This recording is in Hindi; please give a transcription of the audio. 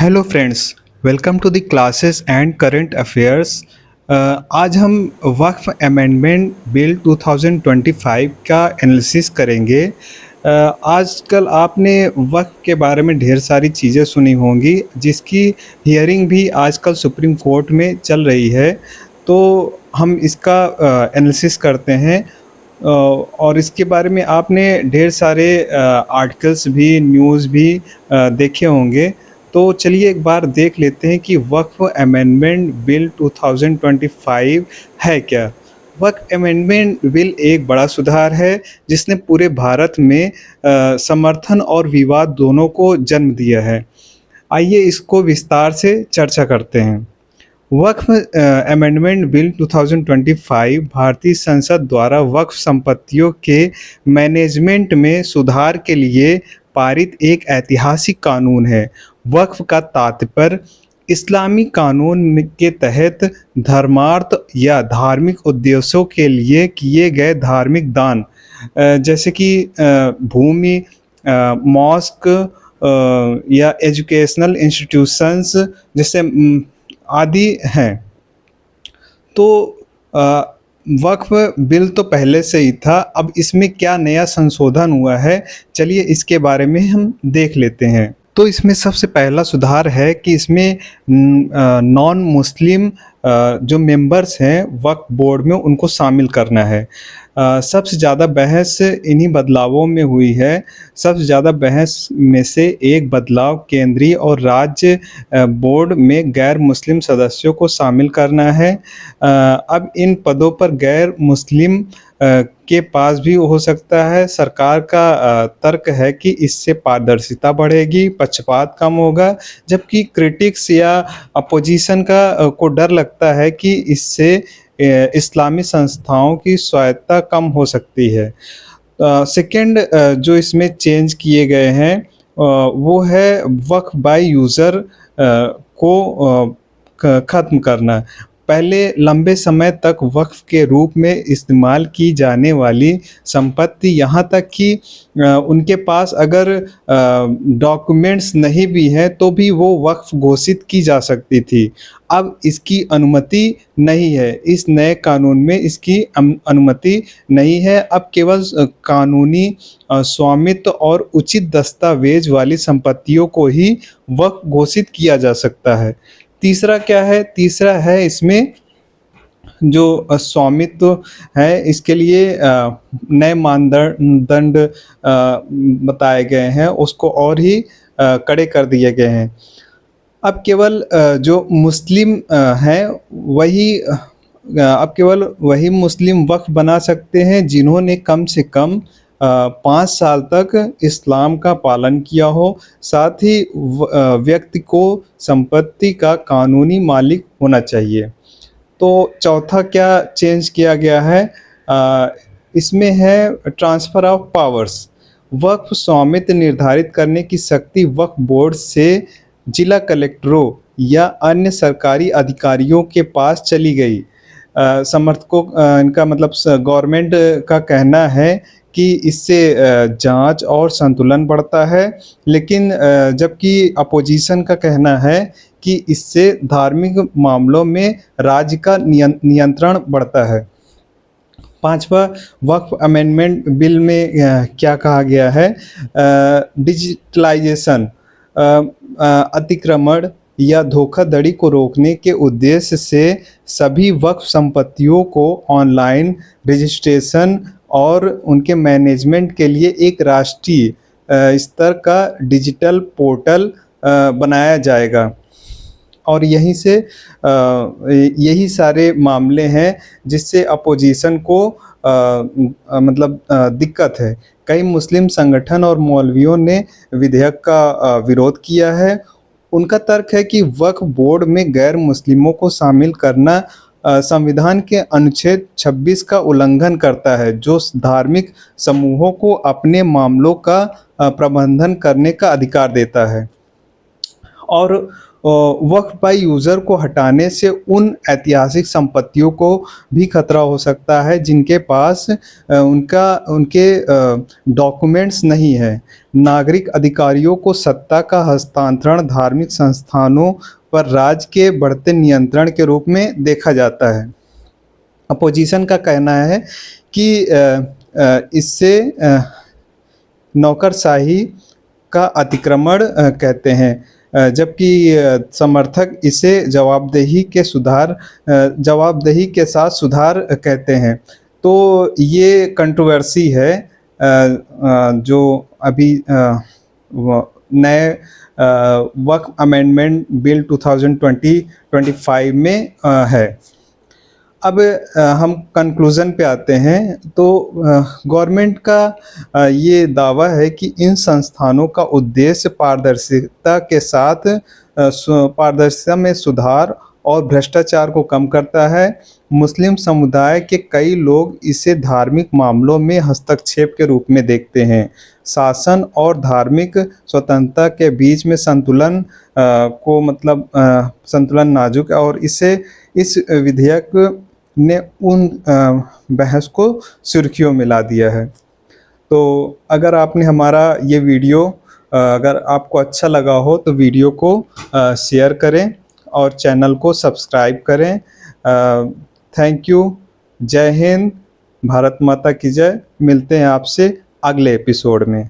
Hello friends, welcome to the classes and current affairs. आज हम वक्फ अमेंडमेंट बिल 2025 का एनालिसिस करेंगे। आजकल आपने वक्फ के बारे में ढेर सारी चीज़ें सुनी होंगी, जिसकी हियरिंग भी आजकल सुप्रीम कोर्ट में चल रही है। तो हम इसका एनालिसिस करते हैं। और इसके बारे में आपने ढेर सारे आर्टिकल्स भी, न्यूज़ भी देखे होंगे। तो चलिए एक बार देख लेते हैं कि वक्फ अमेंडमेंट बिल 2025 है क्या। वक्फ अमेंडमेंट बिल एक बड़ा सुधार है जिसने पूरे भारत में समर्थन और विवाद दोनों को जन्म दिया है। आइए इसको विस्तार से चर्चा करते हैं। वक्फ अमेंडमेंट बिल 2025 भारतीय संसद द्वारा वक्फ संपत्तियों के मैनेजमेंट में सुधार के लिए पारित एक ऐतिहासिक कानून है। वक्फ का तात्पर्य इस्लामी कानून के तहत धर्मार्थ या धार्मिक उद्देश्यों के लिए किए गए धार्मिक दान, जैसे कि भूमि, मॉस्क या एजुकेशनल इंस्टीट्यूशंस जैसे आदि हैं। तो वक्फ बिल तो पहले से ही था, अब इसमें क्या नया संशोधन हुआ है, चलिए इसके बारे में हम देख लेते हैं। तो इसमें सबसे पहला सुधार है कि इसमें नॉन मुस्लिम जो मेंबर्स हैं वक्फ बोर्ड में, उनको शामिल करना है। सबसे ज़्यादा बहस इन्हीं बदलावों में हुई है। सबसे ज़्यादा बहस में से एक बदलाव केंद्रीय और राज्य बोर्ड में गैर मुस्लिम सदस्यों को शामिल करना है। अब इन पदों पर गैर मुस्लिम के पास भी हो सकता है। सरकार का तर्क है कि इससे पारदर्शिता बढ़ेगी, पक्षपात कम होगा, जबकि क्रिटिक्स या अपोजिशन को डर लगता है कि इससे इस्लामी संस्थाओं की स्वायत्ता कम हो सकती है। सेकंड जो इसमें चेंज किए गए हैं वो है वक्फ बाय यूज़र को ख़त्म करना। पहले लंबे समय तक वक्फ के रूप में इस्तेमाल की जाने वाली संपत्ति, यहाँ तक कि उनके पास अगर डॉक्यूमेंट्स नहीं भी हैं तो भी वो वक्फ घोषित की जा सकती थी। अब इसकी अनुमति नहीं है, इस नए कानून में इसकी अनुमति नहीं है। अब केवल कानूनी स्वामित्व और उचित दस्तावेज वाली संपत्तियों को ही वक्फ घोषित किया जा सकता है। तीसरा क्या है? तीसरा है इसमें जो स्वामित्व है, इसके लिए नए मानदंड बताए गए हैं, उसको और ही कड़े कर दिए गए हैं। अब केवल जो मुस्लिम हैं वही अब केवल वही मुस्लिम वक्फ बना सकते हैं जिन्होंने कम से कम 5 साल तक इस्लाम का पालन किया हो। साथ ही व्यक्ति को संपत्ति का कानूनी मालिक होना चाहिए। तो चौथा क्या चेंज किया गया है? इसमें है ट्रांसफ़र ऑफ पावर्स। वक्फ स्वामित्व निर्धारित करने की शक्ति वक्फ बोर्ड से जिला कलेक्टरों या अन्य सरकारी अधिकारियों के पास चली गई। समर्थकों इनका मतलब गवर्नमेंट का कहना है कि इससे जांच और संतुलन बढ़ता है, लेकिन जबकि अपोजिशन का कहना है कि इससे धार्मिक मामलों में राज्य का नियंत्रण बढ़ता है। पांचवा, वक्फ अमेंडमेंट बिल में क्या कहा गया है? डिजिटलाइजेशन, अतिक्रमण या धोखाधड़ी को रोकने के उद्देश्य से सभी वक्फ संपत्तियों को ऑनलाइन रजिस्ट्रेशन और उनके मैनेजमेंट के लिए एक राष्ट्रीय स्तर का डिजिटल पोर्टल बनाया जाएगा। और यहीं से यही सारे मामले हैं जिससे अपोजिशन को दिक्कत है। कई मुस्लिम संगठन और मौलवियों ने विधेयक का विरोध किया है। उनका तर्क है कि वक्फ बोर्ड में गैर मुस्लिमों को शामिल करना संविधान के अनुच्छेद 26 का उल्लंघन करता है, जो धार्मिक समूहों को अपने मामलों का प्रबंधन करने का अधिकार देता है। और वक्फ बाय यूज़र को हटाने से उन ऐतिहासिक संपत्तियों को भी खतरा हो सकता है जिनके पास उनके डॉक्यूमेंट्स नहीं है। नागरिक अधिकारियों को सत्ता का हस्तांतरण धार्मिक संस्थानों पर राज्य के बढ़ते नियंत्रण के रूप में देखा जाता है। अपोजिशन का कहना है कि इससे नौकरशाही का अतिक्रमण कहते हैं, जबकि समर्थक इसे जवाबदेही के साथ सुधार कहते हैं। तो ये कंट्रोवर्सी है जो अभी नए वक्फ अमेंडमेंट बिल 2025 में है। अब हम कंक्लूज़न पे आते हैं। तो गवर्नमेंट का ये दावा है कि इन संस्थानों का उद्देश्य पारदर्शिता के साथ पारदर्शिता में सुधार और भ्रष्टाचार को कम करता है। मुस्लिम समुदाय के कई लोग इसे धार्मिक मामलों में हस्तक्षेप के रूप में देखते हैं। शासन और धार्मिक स्वतंत्रता के बीच में संतुलन नाजुक है और इस विधेयक ने उन बहस को सुर्खियों में ला दिया है। तो अगर आपने हमारा ये वीडियो अगर आपको अच्छा लगा हो तो वीडियो को शेयर करें और चैनल को सब्सक्राइब करें। Thank you. जय हिंद, भारत माता की जय। मिलते हैं आपसे अगले एपिसोड में।